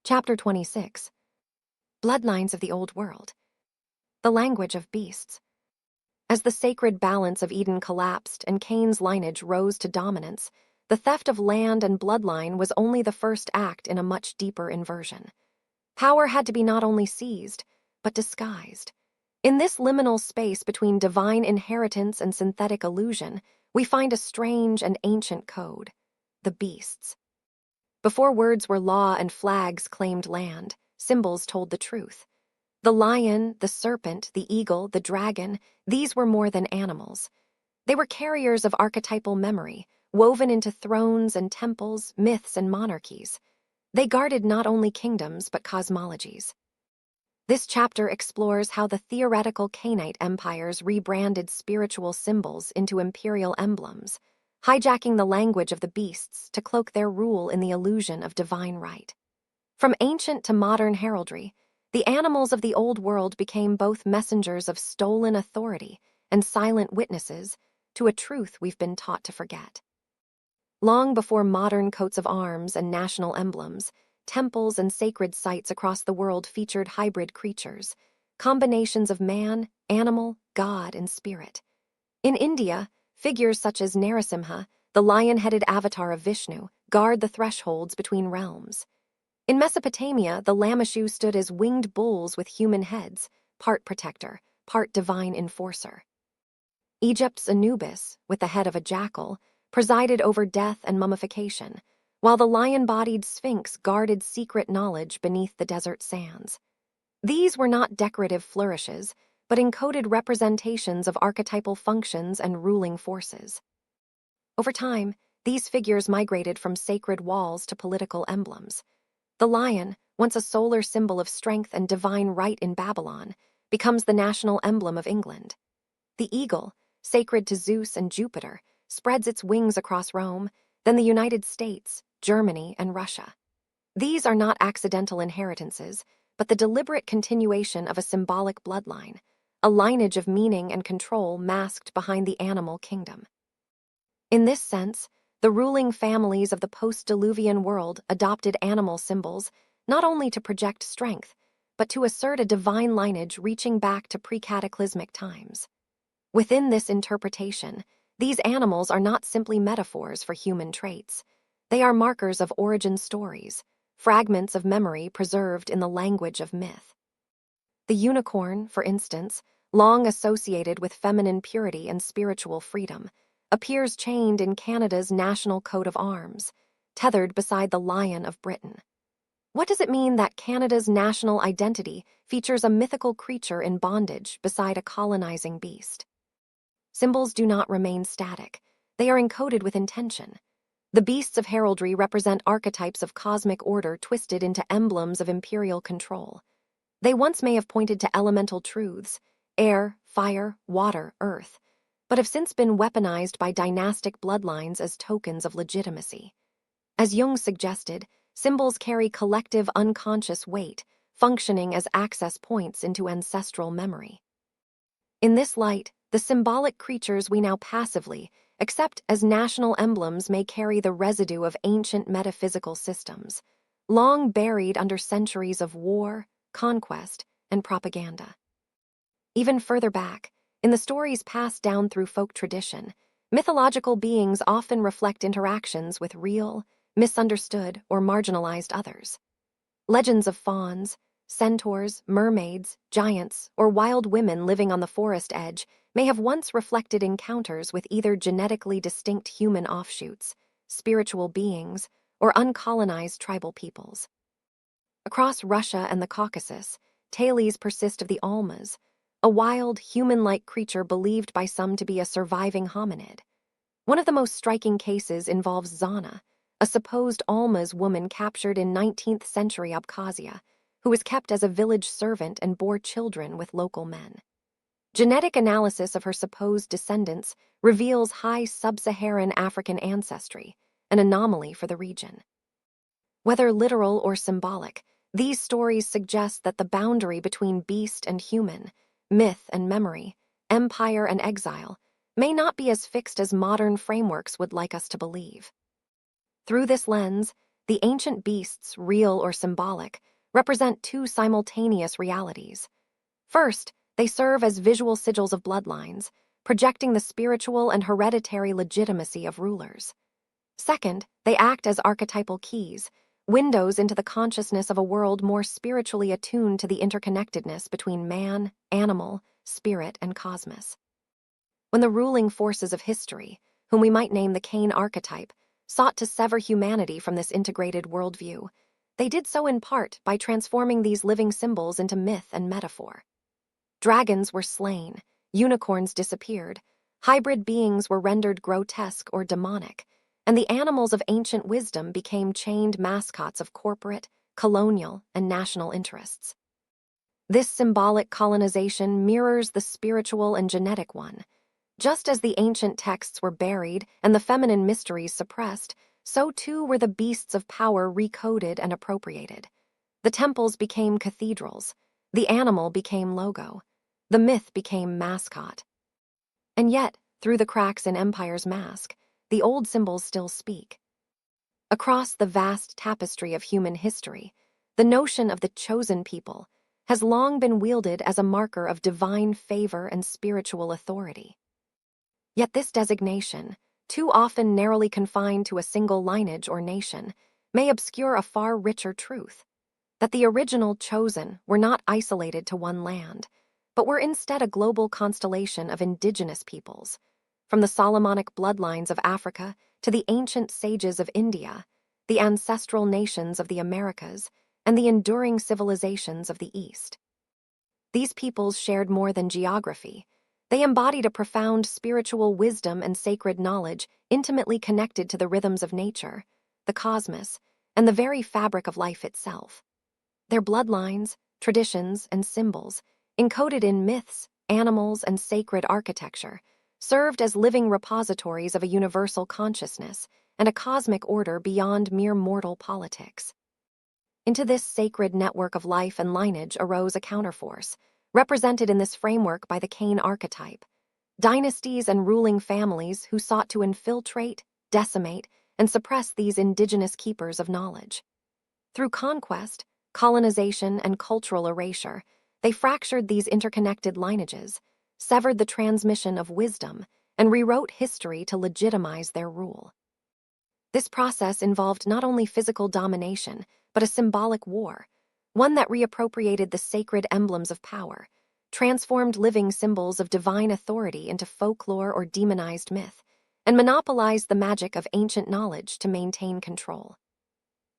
Chapter 26. Bloodlines of the Old World. The Language of Beasts. As the sacred balance of Eden collapsed and Cain's lineage rose to dominance, the theft of land and bloodline was only the first act in a much deeper inversion. Power had to be not only seized, but disguised. In this liminal space between divine inheritance and synthetic illusion, we find a strange and ancient code: the beasts. Before words were law and flags claimed land, symbols told the truth. The lion, the serpent, the eagle, the dragon, these were more than animals. They were carriers of archetypal memory, woven into thrones and temples, myths and monarchies. They guarded not only kingdoms but cosmologies. This chapter explores how the theoretical Cainite empires rebranded spiritual symbols into imperial emblems, hijacking the language of the beasts to cloak their rule in the illusion of divine right. From ancient to modern heraldry, the animals of the Old World became both messengers of stolen authority and silent witnesses to a truth we've been taught to forget. Long before modern coats of arms and national emblems, temples and sacred sites across the world featured hybrid creatures, combinations of man, animal, god, and spirit. In India, figures such as Narasimha, the lion-headed avatar of Vishnu, guard the thresholds between realms. In Mesopotamia, the Lamashu stood as winged bulls with human heads, part protector, part divine enforcer. Egypt's Anubis, with the head of a jackal, presided over death and mummification, while the lion-bodied Sphinx guarded secret knowledge beneath the desert sands. These were not decorative flourishes, but encoded representations of archetypal functions and ruling forces. Over time, these figures migrated from sacred walls to political emblems. The lion, once a solar symbol of strength and divine right in Babylon, becomes the national emblem of England. The eagle, sacred to Zeus and Jupiter, spreads its wings across Rome, then the United States, Germany, and Russia. These are not accidental inheritances, but the deliberate continuation of a symbolic bloodline, a lineage of meaning and control masked behind the animal kingdom. In this sense, the ruling families of the post-Diluvian world adopted animal symbols not only to project strength, but to assert a divine lineage reaching back to pre-cataclysmic times. Within this interpretation, these animals are not simply metaphors for human traits. They are markers of origin stories, fragments of memory preserved in the language of myth. The unicorn, for instance, long associated with feminine purity and spiritual freedom, appears chained in Canada's national coat of arms, tethered beside the Lion of Britain. What does it mean that Canada's national identity features a mythical creature in bondage beside a colonizing beast? Symbols do not remain static. They are encoded with intention. The beasts of heraldry represent archetypes of cosmic order twisted into emblems of imperial control. They once may have pointed to elemental truths: air, fire, water, earth, but have since been weaponized by dynastic bloodlines as tokens of legitimacy. As Jung suggested, symbols carry collective unconscious weight, functioning as access points into ancestral memory. In this light, the symbolic creatures we now passively accept as national emblems may carry the residue of ancient metaphysical systems, long buried under centuries of war, conquest, and propaganda. Even further back, in the stories passed down through folk tradition, mythological beings often reflect interactions with real, misunderstood, or marginalized others. Legends of fauns, centaurs, mermaids, giants, or wild women living on the forest edge may have once reflected encounters with either genetically distinct human offshoots, spiritual beings, or uncolonized tribal peoples. Across Russia and the Caucasus, tales persist of the Almas, a wild, human-like creature believed by some to be a surviving hominid. One of the most striking cases involves Zana, a supposed Almas woman captured in 19th-century Abkhazia, who was kept as a village servant and bore children with local men. Genetic analysis of her supposed descendants reveals high sub-Saharan African ancestry, an anomaly for the region. Whether literal or symbolic, these stories suggest that the boundary between beast and human, myth and memory, empire and exile, may not be as fixed as modern frameworks would like us to believe. Through this lens, The ancient beasts, real or symbolic, represent two simultaneous realities. First, they serve as visual sigils of bloodlines, projecting the spiritual and hereditary legitimacy of rulers. Second, they act as archetypal keys, windows into the consciousness of a world more spiritually attuned to the interconnectedness between man, animal, spirit, and cosmos. When the ruling forces of history, whom we might name the Cain archetype, sought to sever humanity from this integrated worldview, they did so in part by transforming these living symbols into myth and metaphor. Dragons were slain, unicorns disappeared, hybrid beings were rendered grotesque or demonic, and the animals of ancient wisdom became chained mascots of corporate, colonial, and national interests. This symbolic colonization mirrors the spiritual and genetic one. Just as the ancient texts were buried and the feminine mysteries suppressed, so too were the beasts of power recoded and appropriated. The temples became cathedrals, the animal became logo, the myth became mascot. And yet, through the cracks in empire's mask, the old symbols still speak. Across the vast tapestry of human history, the notion of the chosen people has long been wielded as a marker of divine favor and spiritual authority. Yet this designation, too often narrowly confined to a single lineage or nation, may obscure a far richer truth: that the original chosen were not isolated to one land, but were instead a global constellation of indigenous peoples. From the Solomonic bloodlines of Africa to the ancient sages of India, the ancestral nations of the Americas, and the enduring civilizations of the East. These peoples shared more than geography. They embodied a profound spiritual wisdom and sacred knowledge intimately connected to the rhythms of nature, the cosmos, and the very fabric of life itself. Their bloodlines, traditions, and symbols, encoded in myths, animals, and sacred architecture, served as living repositories of a universal consciousness and a cosmic order beyond mere mortal politics. Into this sacred network of life and lineage arose a counterforce, represented in this framework by the Cain archetype: dynasties and ruling families who sought to infiltrate, decimate, and suppress these indigenous keepers of knowledge. Through conquest, colonization, and cultural erasure, they fractured these interconnected lineages, severed the transmission of wisdom, and rewrote history to legitimize their rule. This process involved not only physical domination, but a symbolic war, one that reappropriated the sacred emblems of power, transformed living symbols of divine authority into folklore or demonized myth, and monopolized the magic of ancient knowledge to maintain control.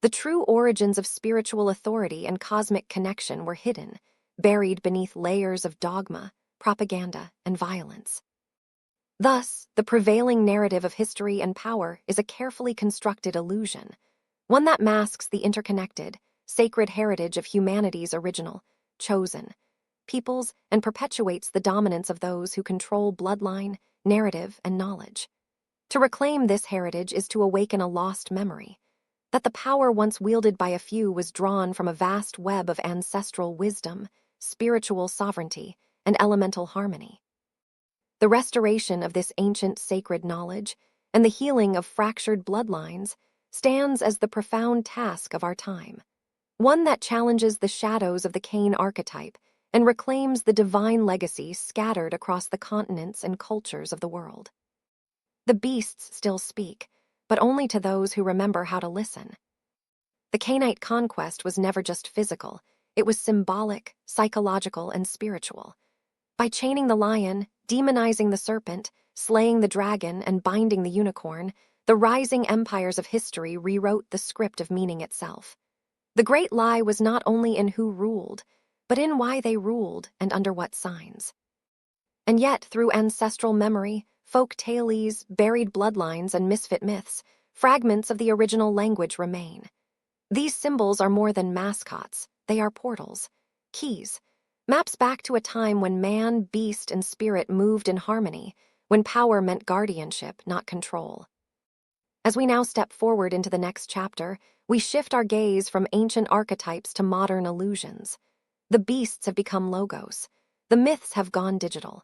The true origins of spiritual authority and cosmic connection were hidden, buried beneath layers of dogma, propaganda, and violence. Thus, the prevailing narrative of history and power is a carefully constructed illusion, one that masks the interconnected, sacred heritage of humanity's original, chosen peoples and perpetuates the dominance of those who control bloodline, narrative, and knowledge. To reclaim this heritage is to awaken a lost memory, that the power once wielded by a few was drawn from a vast web of ancestral wisdom, spiritual sovereignty, and elemental harmony. The restoration of this ancient sacred knowledge and the healing of fractured bloodlines stands as the profound task of our time, one that challenges the shadows of the Cain archetype and reclaims the divine legacy scattered across the continents and cultures of the world. The beasts still speak, but only to those who remember how to listen. The Cainite conquest was never just physical, it was symbolic, psychological, and spiritual. By chaining the lion, demonizing the serpent, slaying the dragon, and binding the unicorn, the rising empires of history rewrote the script of meaning itself. The great lie was not only in who ruled, but in why they ruled and under what signs. And yet, through ancestral memory, folk tales, buried bloodlines, and misfit myths, fragments of the original language remain. These symbols are more than mascots, they are portals, keys, maps back to a time when man, beast, and spirit moved in harmony, when power meant guardianship, not control. As we now step forward into the next chapter, we shift our gaze from ancient archetypes to modern illusions. The beasts have become logos. The myths have gone digital.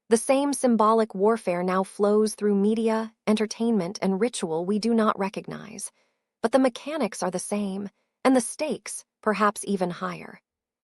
The same symbolic warfare now flows through media, entertainment, and ritual we do not recognize. but the mechanics are the same, and the stakes perhaps even higher.